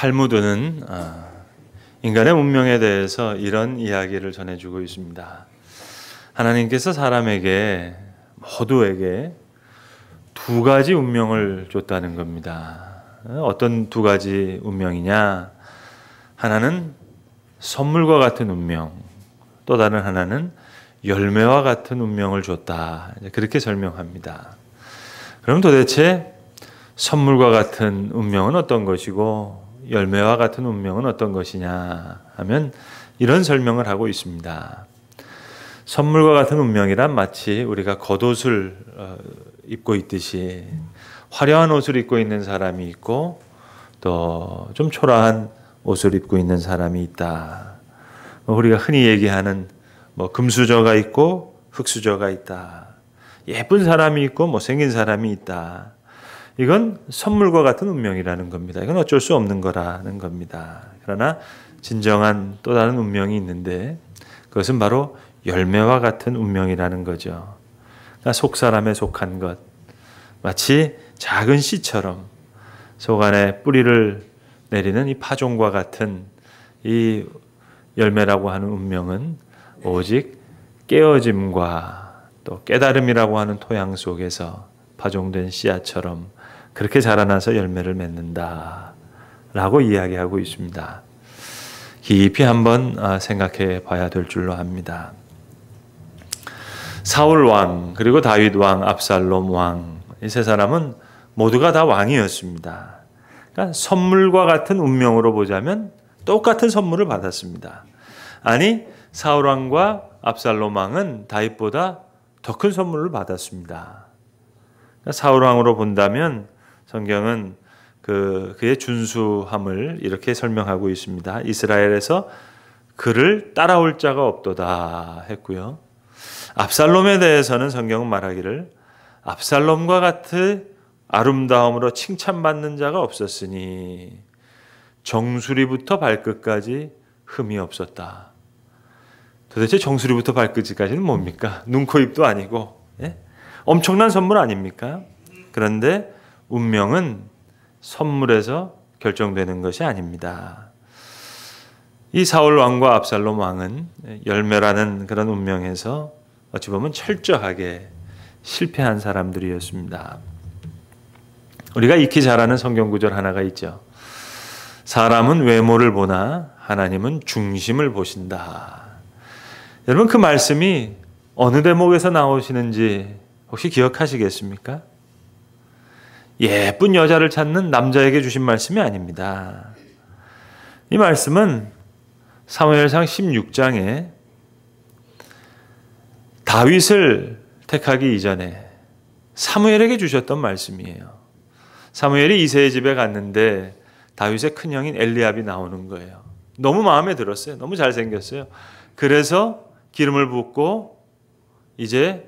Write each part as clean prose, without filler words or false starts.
탈무드는 인간의 운명에 대해서 이런 이야기를 전해주고 있습니다. 하나님께서 사람에게 모두에게 두 가지 운명을 줬다는 겁니다. 어떤 두 가지 운명이냐? 하나는 선물과 같은 운명, 또 다른 하나는 열매와 같은 운명을 줬다. 그렇게 설명합니다. 그럼 도대체 선물과 같은 운명은 어떤 것이고 열매와 같은 운명은 어떤 것이냐 하면 이런 설명을 하고 있습니다. 선물과 같은 운명이란 마치 우리가 겉옷을 입고 있듯이 화려한 옷을 입고 있는 사람이 있고 또 좀 초라한 옷을 입고 있는 사람이 있다. 우리가 흔히 얘기하는 금수저가 있고 흙수저가 있다. 예쁜 사람이 있고 못생긴 사람이 있다. 이건 선물과 같은 운명이라는 겁니다. 이건 어쩔 수 없는 거라는 겁니다. 그러나 진정한 또 다른 운명이 있는데 그것은 바로 열매와 같은 운명이라는 거죠. 그러니까 속 사람에 속한 것, 마치 작은 씨처럼 속 안에 뿌리를 내리는 이 파종과 같은 이 열매라고 하는 운명은 오직 깨어짐과 또 깨달음이라고 하는 토양 속에서 파종된 씨앗처럼 그렇게 자라나서 열매를 맺는다 라고 이야기하고 있습니다. 깊이 한번 생각해 봐야 될 줄로 압니다. 사울 왕, 그리고 다윗 왕, 압살롬 왕, 이 세 사람은 모두가 다 왕이었습니다. 그러니까 선물과 같은 운명으로 보자면 똑같은 선물을 받았습니다. 아니, 사울 왕과 압살롬 왕은 다윗보다 더 큰 선물을 받았습니다. 그러니까 사울 왕으로 본다면 성경은 그의 준수함을 이렇게 설명하고 있습니다. 이스라엘에서 그를 따라올 자가 없도다 했고요. 압살롬에 대해서는 성경은 말하기를 압살롬과 같은 아름다움으로 칭찬받는 자가 없었으니 정수리부터 발끝까지 흠이 없었다. 도대체 정수리부터 발끝까지는 뭡니까? 눈, 코, 입도 아니고 엄청난 선물 아닙니까? 그런데 운명은 선물에서 결정되는 것이 아닙니다. 이 사울 왕과 압살롬 왕은 열매라는 그런 운명에서 어찌 보면 철저하게 실패한 사람들이었습니다. 우리가 익히 잘 아는 성경 구절 하나가 있죠. 사람은 외모를 보나 하나님은 중심을 보신다. 여러분 그 말씀이 어느 대목에서 나오시는지 혹시 기억하시겠습니까? 예쁜 여자를 찾는 남자에게 주신 말씀이 아닙니다. 이 말씀은 사무엘상 16장에 다윗을 택하기 이전에 사무엘에게 주셨던 말씀이에요. 사무엘이 이새의 집에 갔는데 다윗의 큰형인 엘리압이 나오는 거예요. 너무 마음에 들었어요. 너무 잘생겼어요. 그래서 기름을 붓고 이제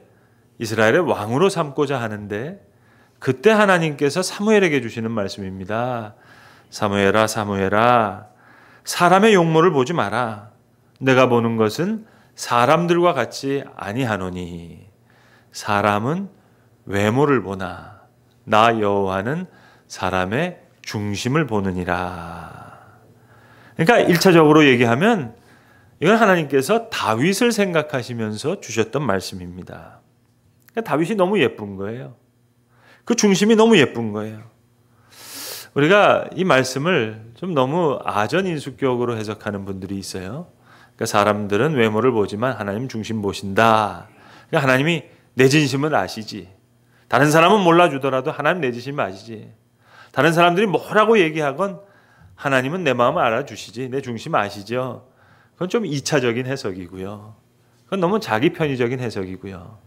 이스라엘의 왕으로 삼고자 하는데 그때 하나님께서 사무엘에게 주시는 말씀입니다. 사무엘아, 사무엘아, 사람의 용모를 보지 마라. 내가 보는 것은 사람들과 같이 아니하노니 사람은 외모를 보나 나 여호와는 사람의 중심을 보느니라. 그러니까 1차적으로 얘기하면 이건 하나님께서 다윗을 생각하시면서 주셨던 말씀입니다. 그러니까 다윗이 너무 예쁜 거예요. 그 중심이 너무 예쁜 거예요. 우리가 이 말씀을 좀 너무 아전인수격으로 해석하는 분들이 있어요. 그러니까 사람들은 외모를 보지만 하나님 중심 보신다. 그러니까 하나님이 내 진심을 아시지. 다른 사람은 몰라주더라도 하나님 내 진심을 아시지. 다른 사람들이 뭐라고 얘기하건 하나님은 내 마음을 알아주시지. 내 중심 아시죠. 그건 좀 2차적인 해석이고요. 그건 너무 자기 편의적인 해석이고요.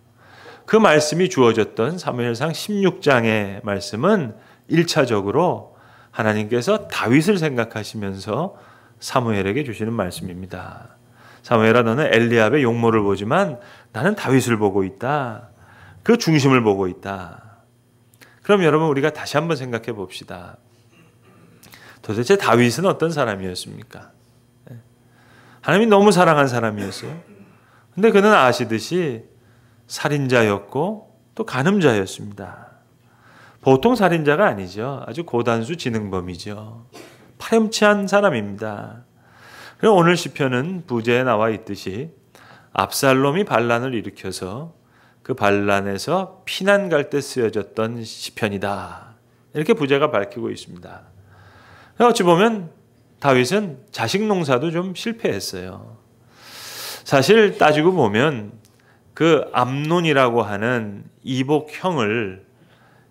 그 말씀이 주어졌던 사무엘상 16장의 말씀은 1차적으로 하나님께서 다윗을 생각하시면서 사무엘에게 주시는 말씀입니다. 사무엘아, 너는 엘리압의 용모를 보지만 나는 다윗을 보고 있다. 그 중심을 보고 있다. 그럼 여러분 우리가 다시 한번 생각해 봅시다. 도대체 다윗은 어떤 사람이었습니까? 하나님이 너무 사랑한 사람이었어요. 근데 그는 아시듯이 살인자였고 또 간음자였습니다. 보통 살인자가 아니죠. 아주 고단수 지능범이죠. 파렴치한 사람입니다. 그럼 오늘 시편은 부제에 나와 있듯이 압살롬이 반란을 일으켜서 그 반란에서 피난 갈 때 쓰여졌던 시편이다. 이렇게 부제가 밝히고 있습니다. 어찌 보면 다윗은 자식 농사도 좀 실패했어요. 사실 따지고 보면 그 암논이라고 하는 이복 형을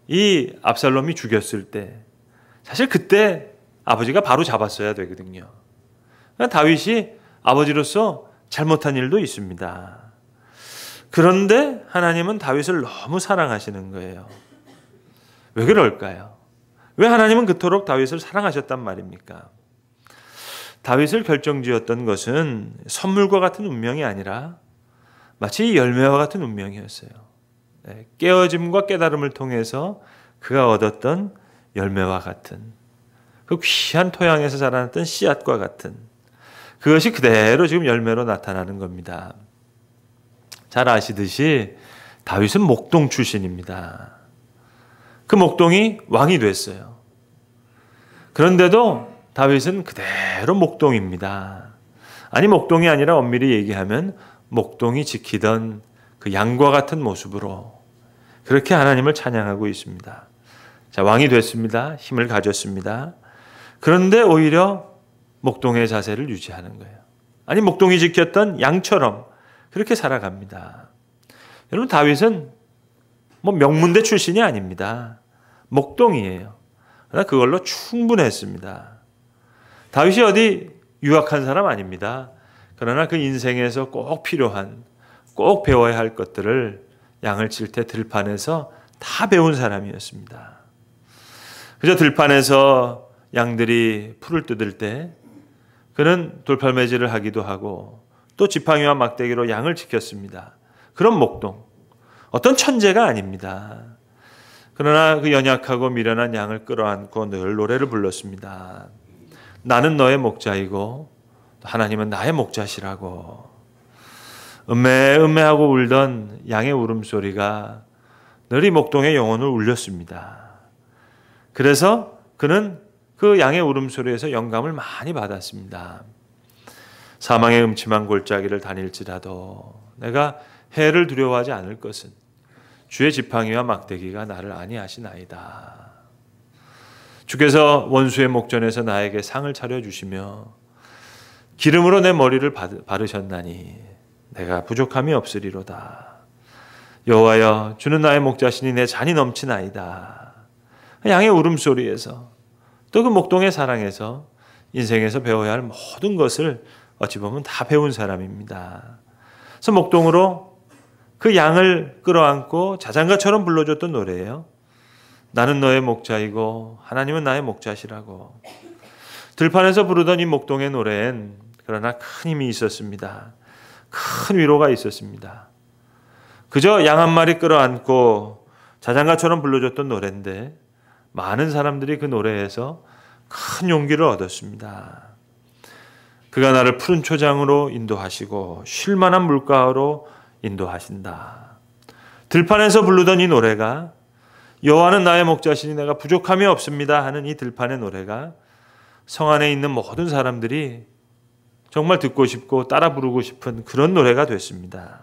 이 압살롬이 죽였을 때 사실 그때 아버지가 바로 잡았어야 되거든요. 그러니까 다윗이 아버지로서 잘못한 일도 있습니다. 그런데 하나님은 다윗을 너무 사랑하시는 거예요. 왜 그럴까요? 왜 하나님은 그토록 다윗을 사랑하셨단 말입니까? 다윗을 결정지었던 것은 선물과 같은 운명이 아니라 마치 열매와 같은 운명이었어요. 깨어짐과 깨달음을 통해서 그가 얻었던 열매와 같은 그 귀한 토양에서 자라났던 씨앗과 같은 그것이 그대로 지금 열매로 나타나는 겁니다. 잘 아시듯이 다윗은 목동 출신입니다. 그 목동이 왕이 됐어요. 그런데도 다윗은 그대로 목동입니다. 아니 목동이 아니라 엄밀히 얘기하면 목동이 지키던 그 양과 같은 모습으로 그렇게 하나님을 찬양하고 있습니다. 자, 왕이 됐습니다. 힘을 가졌습니다. 그런데 오히려 목동의 자세를 유지하는 거예요. 아니 목동이 지켰던 양처럼 그렇게 살아갑니다. 여러분 다윗은 뭐 명문대 출신이 아닙니다. 목동이에요. 그러나 그걸로 충분했습니다. 다윗이 어디 유학한 사람 아닙니다. 그러나 그 인생에서 꼭 필요한, 꼭 배워야 할 것들을 양을 칠 때 들판에서 다 배운 사람이었습니다. 그저 들판에서 양들이 풀을 뜯을 때 그는 돌팔매질을 하기도 하고 또 지팡이와 막대기로 양을 지켰습니다. 그런 목동. 어떤 천재가 아닙니다. 그러나 그 연약하고 미련한 양을 끌어안고 늘 노래를 불렀습니다. 나는 너의 목자이고 하나님은 나의 목자시라고. 음매하고 울던 양의 울음소리가 늘 이 목동의 영혼을 울렸습니다. 그래서 그는 그 양의 울음소리에서 영감을 많이 받았습니다. 사망의 음침한 골짜기를 다닐지라도 내가 해를 두려워하지 않을 것은 주의 지팡이와 막대기가 나를 안위하시나이다. 주께서 원수의 목전에서 나에게 상을 차려주시며 기름으로 내 머리를 바르셨나니 내가 부족함이 없으리로다. 여호와여 주는 나의 목자시니 내 잔이 넘치나이다. 양의 울음소리에서 또 그 목동의 사랑에서 인생에서 배워야 할 모든 것을 어찌 보면 다 배운 사람입니다. 그래서 목동으로 그 양을 끌어안고 자장가처럼 불러줬던 노래예요. 나는 너의 목자이고 하나님은 나의 목자시라고. 들판에서 부르던 이 목동의 노래엔 그러나 큰 힘이 있었습니다. 큰 위로가 있었습니다. 그저 양 한 마리 끌어안고 자장가처럼 불러줬던 노래인데 많은 사람들이 그 노래에서 큰 용기를 얻었습니다. 그가 나를 푸른 초장으로 인도하시고 쉴 만한 물가로 인도하신다. 들판에서 부르던 이 노래가 여호와는 나의 목자시니 내가 부족함이 없습니다 하는 이 들판의 노래가 성 안에 있는 모든 사람들이 정말 듣고 싶고 따라 부르고 싶은 그런 노래가 됐습니다.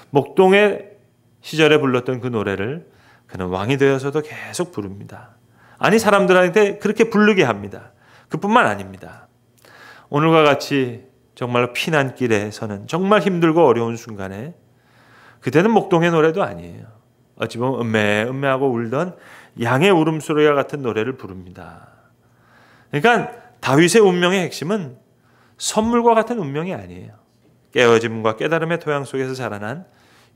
목동의 시절에 불렀던 그 노래를 그는 왕이 되어서도 계속 부릅니다. 아니 사람들한테 그렇게 부르게 합니다. 그뿐만 아닙니다. 오늘과 같이 정말 피난길에 서는 정말 힘들고 어려운 순간에 그때는 목동의 노래도 아니에요. 어찌 보면 음매하고 울던 양의 울음소리와 같은 노래를 부릅니다. 그러니까 다윗의 운명의 핵심은 선물과 같은 운명이 아니에요. 깨어짐과 깨달음의 토양 속에서 자라난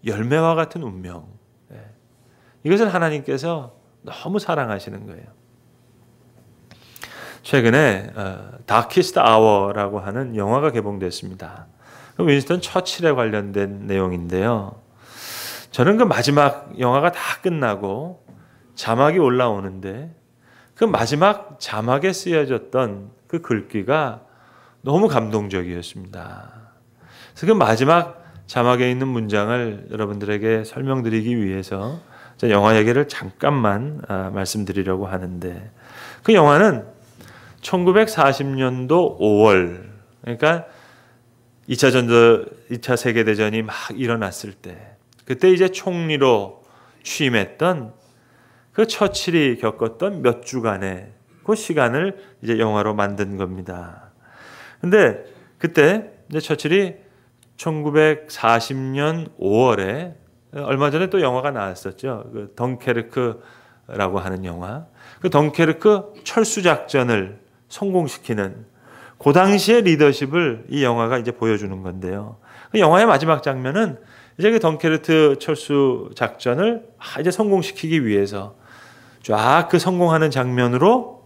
열매와 같은 운명. 이것을 하나님께서 너무 사랑하시는 거예요. 최근에 다키스트 아워라고 하는 영화가 개봉됐습니다. 윈스턴 처칠에 관련된 내용인데요. 저는 그 마지막 영화가 다 끝나고 자막이 올라오는데 그 마지막 자막에 쓰여졌던 그 글귀가 너무 감동적이었습니다. 그래서 그 마지막 자막에 있는 문장을 여러분들에게 설명드리기 위해서 영화 얘기를 잠깐만 말씀드리려고 하는데 그 영화는 1940년도 5월, 그러니까 2차 세계대전이 막 일어났을 때, 그때 이제 총리로 취임했던 그 처칠이 겪었던 몇 주간의 그 시간을 이제 영화로 만든 겁니다. 근데 그때 이제 처칠이 1940년 5월에 얼마 전에 또 영화가 나왔었죠. 그 덩케르크라고 하는 영화. 그 덩케르크 철수 작전을 성공시키는 그 당시의 리더십을 이 영화가 이제 보여주는 건데요. 그 영화의 마지막 장면은 이제 그 덩케르크 철수 작전을 이제 성공시키기 위해서 쫙 그 성공하는 장면으로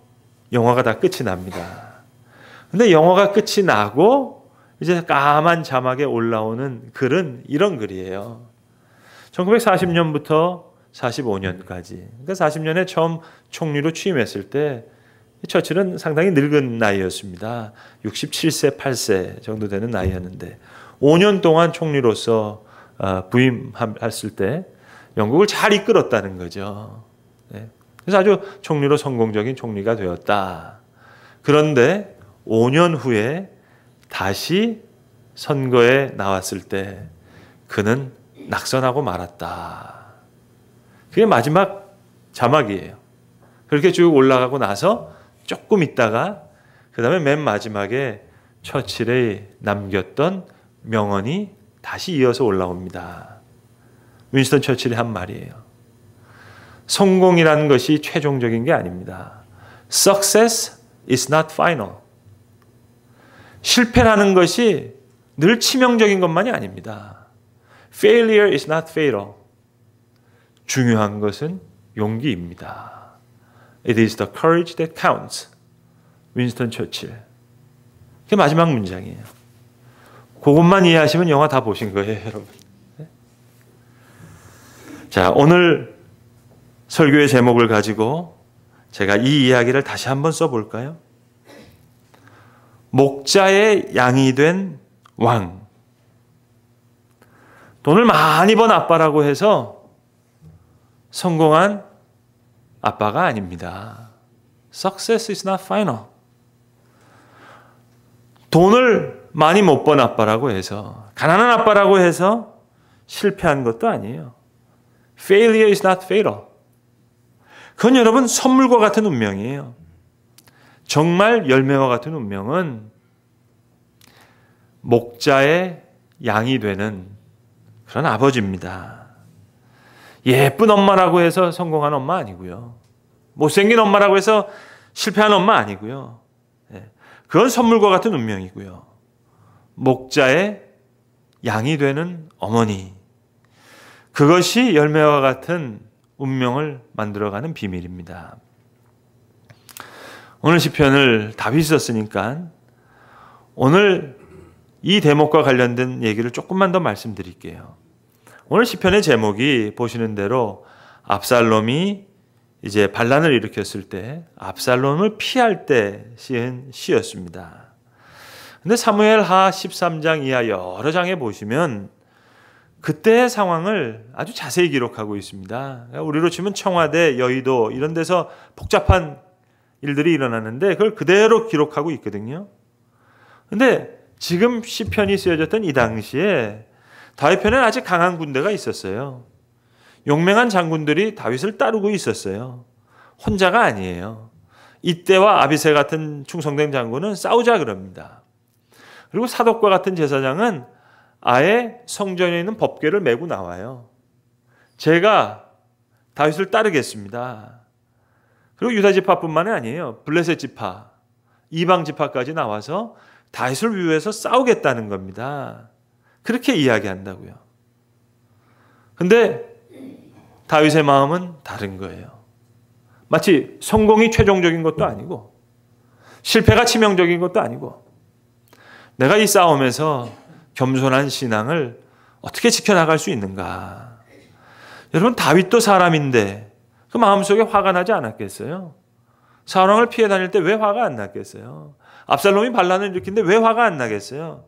영화가 다 끝이 납니다. 근데 영화가 끝이 나고 이제 까만 자막에 올라오는 글은 이런 글이에요. 1940년부터 45년까지. 그러니까 40년에 처음 총리로 취임했을 때 처칠은 상당히 늙은 나이였습니다. 67세, 8세 정도 되는 나이였는데 5년 동안 총리로서 부임했을 때 영국을 잘 이끌었다는 거죠. 그래서 아주 총리로 성공적인 총리가 되었다. 그런데 5년 후에 다시 선거에 나왔을 때 그는 낙선하고 말았다. 그게 마지막 자막이에요. 그렇게 쭉 올라가고 나서 조금 있다가 그 다음에 맨 마지막에 처칠이 남겼던 명언이 다시 이어서 올라옵니다. 윈스턴 처칠이 한 말이에요. 성공이라는 것이 최종적인 게 아닙니다. Success is not final. 실패라는 것이 늘 치명적인 것만이 아닙니다. Failure is not fatal. 중요한 것은 용기입니다. It is the courage that counts. 윈스턴 처칠. 그게 마지막 문장이에요. 그것만 이해하시면 영화 다 보신 거예요, 여러분. 자, 오늘 설교의 제목을 가지고 제가 이 이야기를 다시 한번 써볼까요? 목자의 양이 된 왕. 돈을 많이 번 아빠라고 해서 성공한 아빠가 아닙니다. Success is not final. 돈을 많이 못 번 아빠라고 해서, 가난한 아빠라고 해서 실패한 것도 아니에요. Failure is not fatal. 그건 여러분 선물과 같은 운명이에요. 정말 열매와 같은 운명은 목자의 양이 되는 그런 아버지입니다. 예쁜 엄마라고 해서 성공한 엄마 아니고요. 못생긴 엄마라고 해서 실패한 엄마 아니고요. 그건 선물과 같은 운명이고요. 목자의 양이 되는 어머니. 그것이 열매와 같은 운명을 만들어가는 비밀입니다. 오늘 시편을 다윗이 썼으니까 오늘 이 대목과 관련된 얘기를 조금만 더 말씀드릴게요. 오늘 시편의 제목이 보시는 대로 압살롬이 이제 반란을 일으켰을 때 압살롬을 피할 때 시은 시였습니다. 근데 사무엘하 13장 이하 여러 장에 보시면 그때의 상황을 아주 자세히 기록하고 있습니다. 우리로 치면 청와대, 여의도 이런 데서 복잡한 일들이 일어나는데 그걸 그대로 기록하고 있거든요. 근데 지금 시편이 쓰여졌던 이 당시에 다윗 편에는 아직 강한 군대가 있었어요. 용맹한 장군들이 다윗을 따르고 있었어요. 혼자가 아니에요. 이때와 아비새 같은 충성된 장군은 싸우자 그럽니다. 그리고 사독과 같은 제사장은 아예 성전에 있는 법궤를 메고 나와요. 제가 다윗을 따르겠습니다. 그리고 유다 지파뿐만이 아니에요. 블레셋 지파, 이방 지파까지 나와서 다윗을 위해서 싸우겠다는 겁니다. 그렇게 이야기한다고요. 근데 다윗의 마음은 다른 거예요. 마치 성공이 최종적인 것도 아니고 실패가 치명적인 것도 아니고 내가 이 싸움에서 겸손한 신앙을 어떻게 지켜나갈 수 있는가. 여러분 다윗도 사람인데 그 마음속에 화가 나지 않았겠어요? 사울왕을 피해 다닐 때 왜 화가 안 났겠어요? 압살롬이 반란을 일으키는데 왜 화가 안 나겠어요?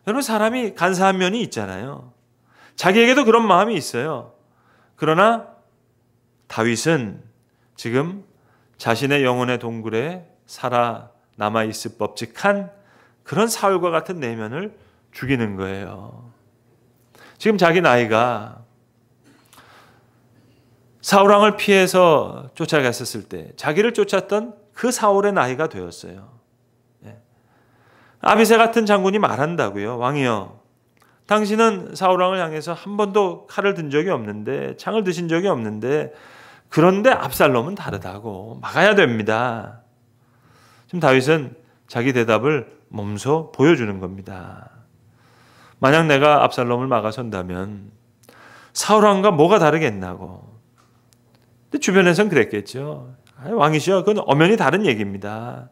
여러분 사람이 간사한 면이 있잖아요. 자기에게도 그런 마음이 있어요. 그러나 다윗은 지금 자신의 영혼의 동굴에 살아 남아있을 법직한 그런 사울과 같은 내면을 죽이는 거예요. 지금 자기 나이가 사울왕을 피해서 쫓아갔었을 때 자기를 쫓았던 그 사울의 나이가 되었어요. 아비새 같은 장군이 말한다고요. 왕이여, 당신은 사울왕을 향해서 한 번도 칼을 든 적이 없는데, 창을 드신 적이 없는데, 그런데 압살롬은 다르다고. 막아야 됩니다. 지금 다윗은 자기 대답을 몸소 보여주는 겁니다. 만약 내가 압살롬을 막아선다면 사울왕과 뭐가 다르겠나고. 근데 주변에서는 그랬겠죠. 왕이시여, 그건 엄연히 다른 얘기입니다.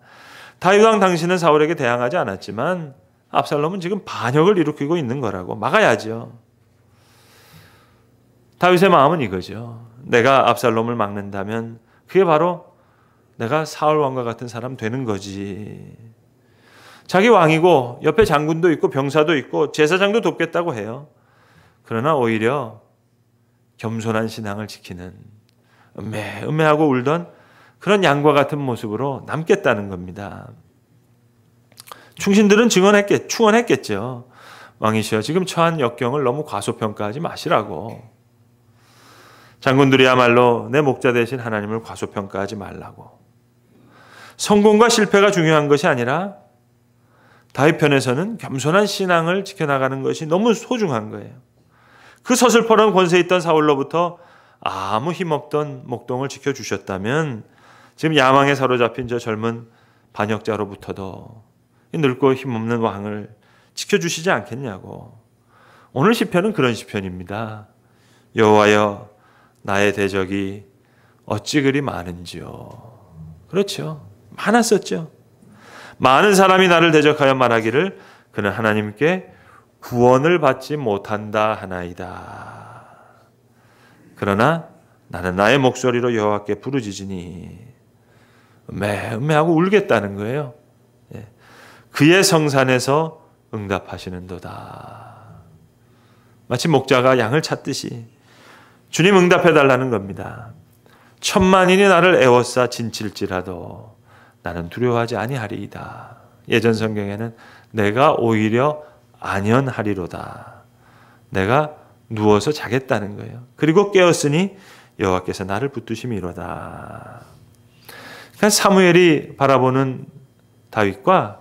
다윗왕 당신은 사울에게 대항하지 않았지만 압살롬은 지금 반역을 일으키고 있는 거라고. 막아야죠. 다윗의 마음은 이거죠. 내가 압살롬을 막는다면 그게 바로 내가 사울왕과 같은 사람 되는 거지. 자기 왕이고 옆에 장군도 있고 병사도 있고 제사장도 돕겠다고 해요. 그러나 오히려 겸손한 신앙을 지키는 음매하고 울던 그런 양과 같은 모습으로 남겠다는 겁니다. 충신들은 충원했겠죠. 왕이시여, 지금 처한 역경을 너무 과소평가하지 마시라고. 장군들이야말로 내 목자 대신 하나님을 과소평가하지 말라고. 성공과 실패가 중요한 것이 아니라 다윗 편에서는 겸손한 신앙을 지켜나가는 것이 너무 소중한 거예요. 그 서슬퍼런 권세에 있던 사울로부터 아무 힘없던 목동을 지켜주셨다면 지금 야망에 사로잡힌 저 젊은 반역자로부터도 늙고 힘없는 왕을 지켜주시지 않겠냐고. 오늘 시편은 그런 시편입니다. 여호와여, 나의 대적이 어찌 그리 많은지요. 그렇죠. 많았었죠. 많은 사람이 나를 대적하여 말하기를 그는 하나님께 구원을 받지 못한다 하나이다. 그러나 나는 나의 목소리로 여호와께 부르짖으니 음매하고 울겠다는 거예요. 그의 성산에서 응답하시는도다. 마치 목자가 양을 찾듯이 주님 응답해달라는 겁니다. 천만인이 나를 애워싸 진칠지라도 나는 두려워하지 아니하리이다. 예전 성경에는 내가 오히려 안연하리로다. 내가 누워서 자겠다는 거예요. 그리고 깨었으니 여호와께서 나를 붙드심이로다. 그러니까 사무엘이 바라보는 다윗과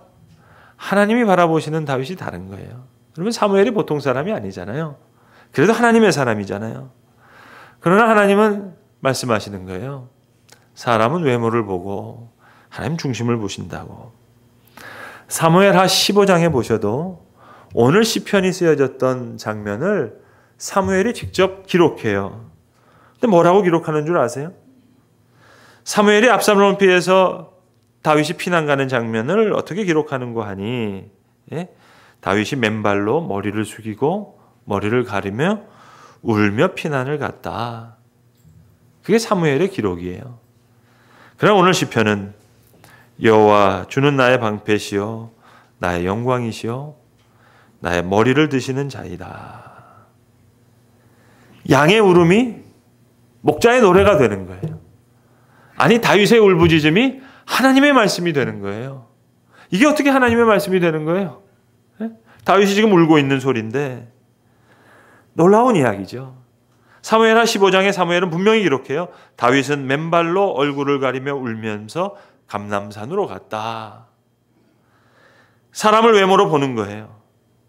하나님이 바라보시는 다윗이 다른 거예요. 그러면 사무엘이 보통 사람이 아니잖아요. 그래도 하나님의 사람이잖아요. 그러나 하나님은 말씀하시는 거예요. 사람은 외모를 보고 하나님 중심을 보신다고. 사무엘하 15장에 보셔도 오늘 시편이 쓰여졌던 장면을 사무엘이 직접 기록해요. 근데 뭐라고 기록하는 줄 아세요? 사무엘이 압살롬을 피해서 다윗이 피난 가는 장면을 어떻게 기록하는고 하니, 다윗이 맨발로 머리를 숙이고 머리를 가리며 울며 피난을 갔다. 그게 사무엘의 기록이에요. 그러나 오늘 시편은 여호와 주는 나의 방패시요 나의 영광이시요 나의 머리를 드시는 자이다. 양의 울음이 목자의 노래가 되는 거예요. 아니, 다윗의 울부짖음이 하나님의 말씀이 되는 거예요. 이게 어떻게 하나님의 말씀이 되는 거예요? 다윗이 지금 울고 있는 소리인데 놀라운 이야기죠. 사무엘하 15장에 사무엘은 분명히 기록해요. 다윗은 맨발로 얼굴을 가리며 울면서 감람산으로 갔다. 사람을 외모로 보는 거예요.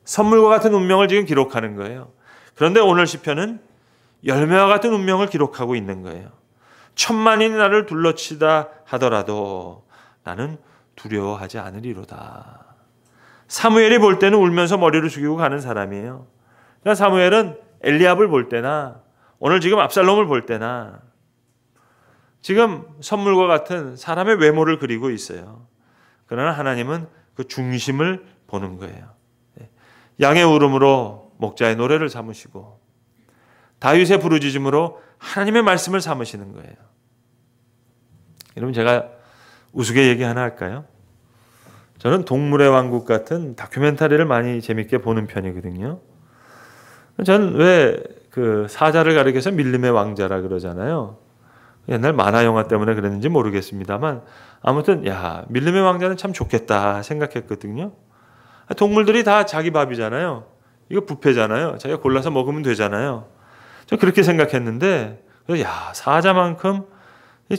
선물과 같은 운명을 지금 기록하는 거예요. 그런데 오늘 시편은 열매와 같은 운명을 기록하고 있는 거예요. 천만인이 나를 둘러치다 하더라도 나는 두려워하지 않으리로다. 사무엘이 볼 때는 울면서 머리를 숙이고 가는 사람이에요. 그러니까 사무엘은 엘리압을 볼 때나 오늘 지금 압살롬을 볼 때나 지금 선물과 같은 사람의 외모를 그리고 있어요. 그러나 하나님은 그 중심을 보는 거예요. 양의 울음으로 목자의 노래를 삼으시고 다윗의 부르짖음으로 하나님의 말씀을 삼으시는 거예요. 여러분, 제가 우스개 얘기 하나 할까요? 저는 동물의 왕국 같은 다큐멘터리를 많이 재밌게 보는 편이거든요. 저는 왜 그 사자를 가리켜서 밀림의 왕자라 그러잖아요. 옛날 만화 영화 때문에 그랬는지 모르겠습니다만 아무튼 야 밀림의 왕자는 참 좋겠다 생각했거든요. 동물들이 다 자기 밥이잖아요. 이거 뷔페잖아요. 자기가 골라서 먹으면 되잖아요. 저 그렇게 생각했는데 야 사자만큼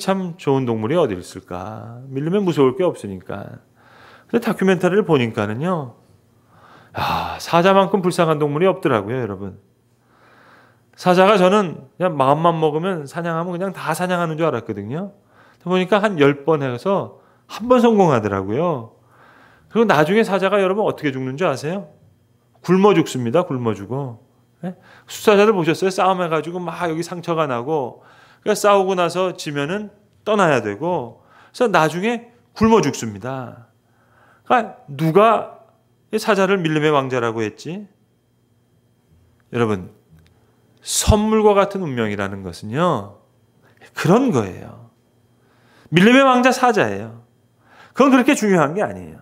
참 좋은 동물이 어디 있을까. 밀림에 무서울 게 없으니까. 근데 다큐멘터리를 보니까는요. 야 사자만큼 불쌍한 동물이 없더라고요. 여러분. 사자가 저는 그냥 마음만 먹으면 사냥하면 그냥 다 사냥하는 줄 알았거든요. 보니까 한 10번 해서 한 번 성공하더라고요. 그리고 나중에 사자가 여러분 어떻게 죽는 줄 아세요? 굶어 죽습니다. 굶어 죽어. 수사자들 보셨어요? 싸움해가지고 막 여기 상처가 나고 그러니까 싸우고 나서 지면은 떠나야 되고 그래서 나중에 굶어 죽습니다. 그러니까 누가 사자를 밀림의 왕자라고 했지? 여러분 선물과 같은 운명이라는 것은요. 그런 거예요. 밀림의 왕자 사자예요. 그건 그렇게 중요한 게 아니에요.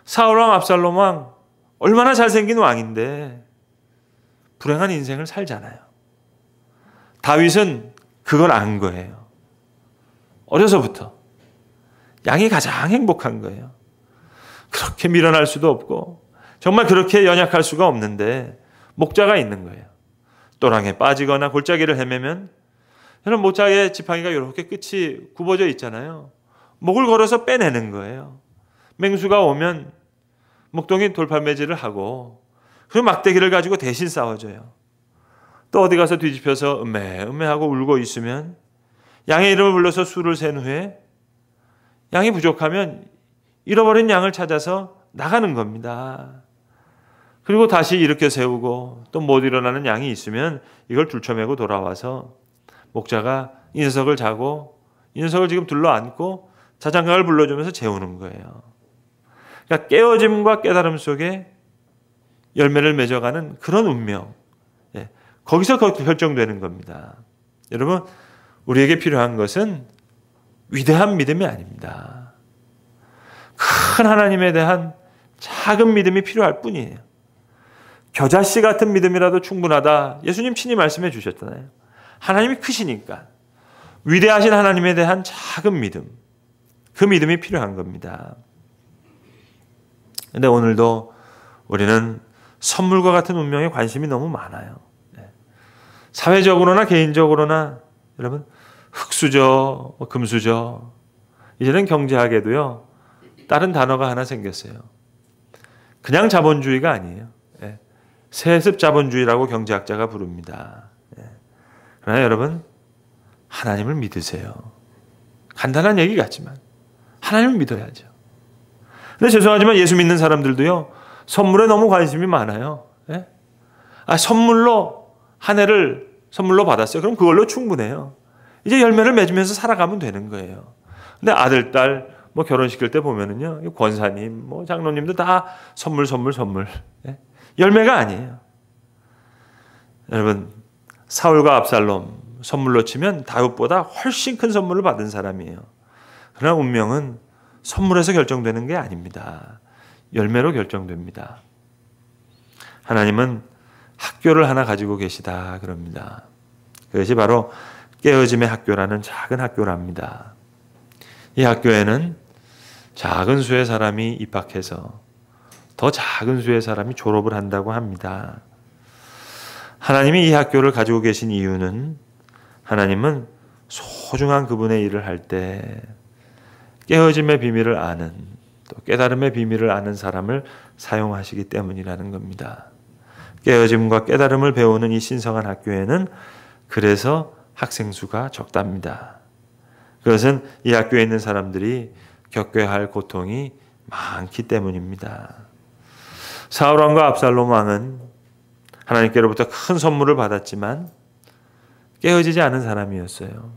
사울왕 압살롬 왕 얼마나 잘생긴 왕인데 불행한 인생을 살잖아요. 다윗은 그걸 안 거예요. 어려서부터. 양이 가장 행복한 거예요. 그렇게 밀어날 수도 없고 정말 그렇게 연약할 수가 없는데 목자가 있는 거예요. 또랑에 빠지거나 골짜기를 헤매면 저는 목자의 지팡이가 이렇게 끝이 굽어져 있잖아요. 목을 걸어서 빼내는 거예요. 맹수가 오면 목동이 돌팔매질을 하고 그리고 막대기를 가지고 대신 싸워줘요. 또 어디 가서 뒤집혀서 음매하고 울고 있으면 양의 이름을 불러서 수를 센 후에 양이 부족하면 잃어버린 양을 찾아서 나가는 겁니다. 그리고 다시 일으켜 세우고 또 못 일어나는 양이 있으면 이걸 둘쳐매고 돌아와서 목자가 이 녀석을 자고 이 녀석을 지금 둘러안고 자장가를 불러주면서 재우는 거예요. 그러니까 깨어짐과 깨달음 속에 열매를 맺어가는 그런 운명. 거기서 결정되는 겁니다. 여러분 우리에게 필요한 것은 위대한 믿음이 아닙니다. 큰 하나님에 대한 작은 믿음이 필요할 뿐이에요. 겨자씨 같은 믿음이라도 충분하다. 예수님 친히 말씀해 주셨잖아요. 하나님이 크시니까. 위대하신 하나님에 대한 작은 믿음. 그 믿음이 필요한 겁니다. 그런데 오늘도 우리는 선물과 같은 운명에 관심이 너무 많아요. 사회적으로나 개인적으로나 여러분 흙수저, 금수저 이제는 경제학에도요. 다른 단어가 하나 생겼어요. 그냥 자본주의가 아니에요. 세습 자본주의라고 경제학자가 부릅니다. 그러나 여러분 하나님을 믿으세요. 간단한 얘기 같지만 하나님을 믿어야죠. 근데 죄송하지만 예수 믿는 사람들도요. 선물에 너무 관심이 많아요. 선물로 한 해를 선물로 받았어요. 그럼 그걸로 충분해요. 이제 열매를 맺으면서 살아가면 되는 거예요. 근데 아들, 딸 뭐 결혼시킬 때 보면은요. 권사님, 뭐 장로님도 다 선물. 열매가 아니에요. 여러분 사울과 압살롬 선물로 치면 다윗보다 훨씬 큰 선물을 받은 사람이에요. 그러나 운명은 선물에서 결정되는 게 아닙니다. 열매로 결정됩니다. 하나님은 학교를 하나 가지고 계시다 그럽니다. 그것이 바로 깨어짐의 학교라는 작은 학교랍니다. 이 학교에는 작은 수의 사람이 입학해서 더 작은 수의 사람이 졸업을 한다고 합니다. 하나님이 이 학교를 가지고 계신 이유는 하나님은 소중한 그분의 일을 할 때 깨어짐의 비밀을 아는 또 깨달음의 비밀을 아는 사람을 사용하시기 때문이라는 겁니다. 깨어짐과 깨달음을 배우는 이 신성한 학교에는 그래서 학생 수가 적답니다. 그것은 이 학교에 있는 사람들이 겪어야 할 고통이 많기 때문입니다. 사울왕과 압살롬 왕은 하나님께로부터 큰 선물을 받았지만 깨어지지 않은 사람이었어요.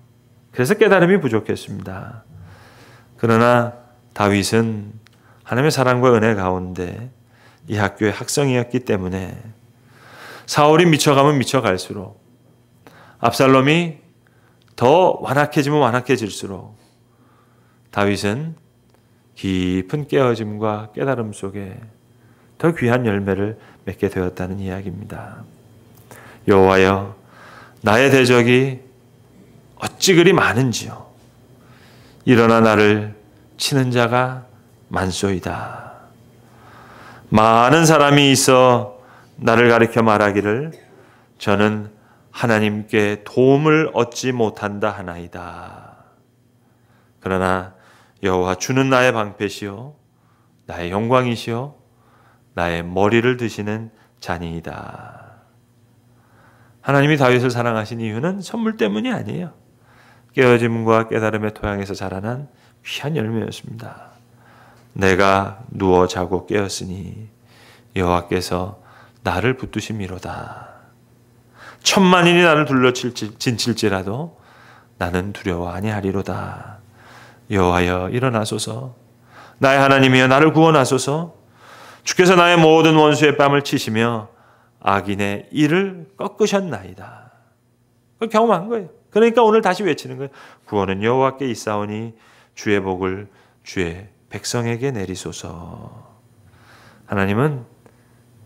그래서 깨달음이 부족했습니다. 그러나 다윗은 하나님의 사랑과 은혜 가운데 이 학교의 학생이었기 때문에 사울이 미쳐가면 미쳐갈수록 압살롬이 더 완악해지면 완악해질수록 다윗은 깊은 깨어짐과 깨달음 속에 더 귀한 열매를 맺게 되었다는 이야기입니다. 여호와여 나의 대적이 어찌 그리 많은지요. 일어나 나를 치는 자가 많소이다. 많은 사람이 있어 나를 가리켜 말하기를 저는 하나님께 도움을 얻지 못한다 하나이다. 그러나 여호와 주는 나의 방패시요 나의 영광이시요 나의 머리를 드시는 자니이다. 하나님이 다윗을 사랑하신 이유는 선물 때문이 아니에요. 깨어짐과 깨달음의 토양에서 자라난 귀한 열매였습니다. 내가 누워 자고 깨었으니 여호와께서 나를 붙드심이로다. 천만인이 나를 둘러진칠지라도 나는 두려워 아니하리로다. 여호와여 일어나소서. 나의 하나님이여 나를 구원하소서. 주께서 나의 모든 원수의 뺨을 치시며 악인의 이를 꺾으셨나이다. 그걸 경험한 거예요. 그러니까 오늘 다시 외치는 거예요. 구원은 여호와께 있사오니 주의 복을 주의 백성에게 내리소서. 하나님은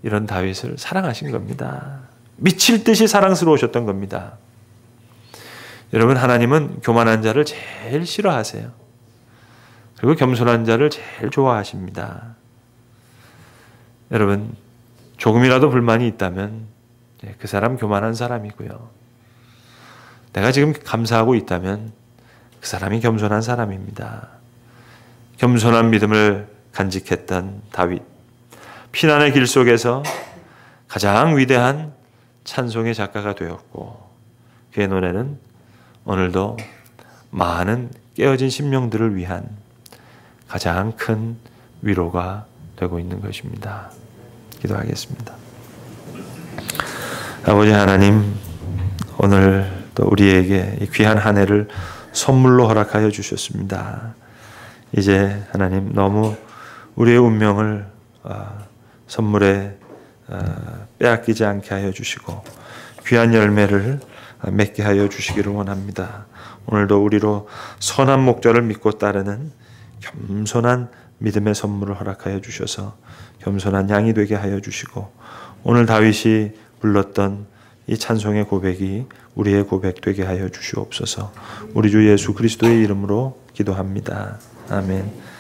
이런 다윗을 사랑하신 겁니다. 미칠 듯이 사랑스러우셨던 겁니다. 여러분, 하나님은 교만한 자를 제일 싫어하세요. 그리고 겸손한 자를 제일 좋아하십니다. 여러분, 조금이라도 불만이 있다면 그 사람 교만한 사람이고요. 내가 지금 감사하고 있다면 그 사람이 겸손한 사람입니다. 겸손한 믿음을 간직했던 다윗. 피난의 길 속에서 가장 위대한 찬송의 작가가 되었고 그의 노래는 오늘도 많은 깨어진 심령들을 위한 가장 큰 위로가 되고 있는 것입니다. 기도하겠습니다. 아버지 하나님, 오늘 또 우리에게 이 귀한 한 해를 선물로 허락하여 주셨습니다. 이제 하나님 너무 우리의 운명을 선물에 빼앗기지 않게 하여 주시고 귀한 열매를 맺게 하여 주시기를 원합니다. 오늘도 우리로 선한 목자를 믿고 따르는 겸손한 믿음의 선물을 허락하여 주셔서 겸손한 양이 되게 하여 주시고 오늘 다윗이 불렀던 이 찬송의 고백이 우리의 고백 되게 하여 주시옵소서. 우리 주 예수 그리스도의 이름으로 기도합니다. 아멘.